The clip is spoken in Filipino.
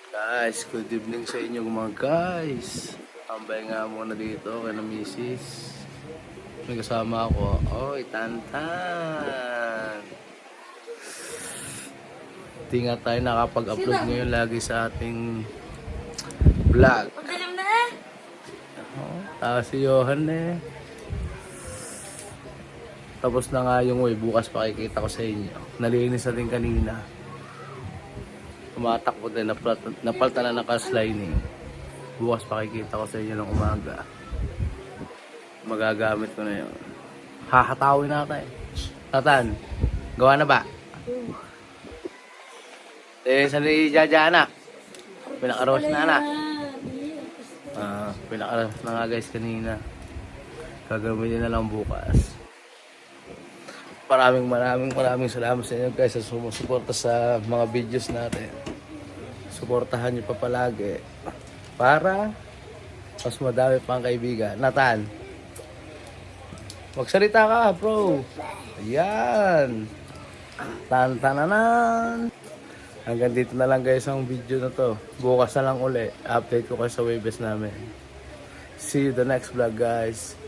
Guys, good evening sa inyo mga guys. Tambay nga muna dito kay na misis. May kasama ako. Oy, Tantan. Hindi nga tayo nakapag-upload ngayon lagi sa ating vlog. Magaling na eh. Si Johan eh. Tapos na nga yung way. Bukas pakikita ko sa inyo. Nalinis na din kanina. Tumatakbo din, napalta na ng cast lining. Bukas pakikita ko sa inyo ng umaga. Magagamit ko na yun. Hahatawin natin. Tatan, gawa na ba? Saan ni Jaja anak? Pinakaros na anak. Pinakaros na nga guys kanina. Gagamitin na lang bukas. Maraming salamat sa inyo guys sa sumusuporta sa mga videos natin. Suportahan nyo pa palagi para mas madami pang kaibigan. Nathan, magsalita ka bro. Ayan. Tantananan. Hanggang dito na lang guys ang video na to. Bukas na lang uli. Update ko kayo sa Waybest namin. See you the next vlog guys.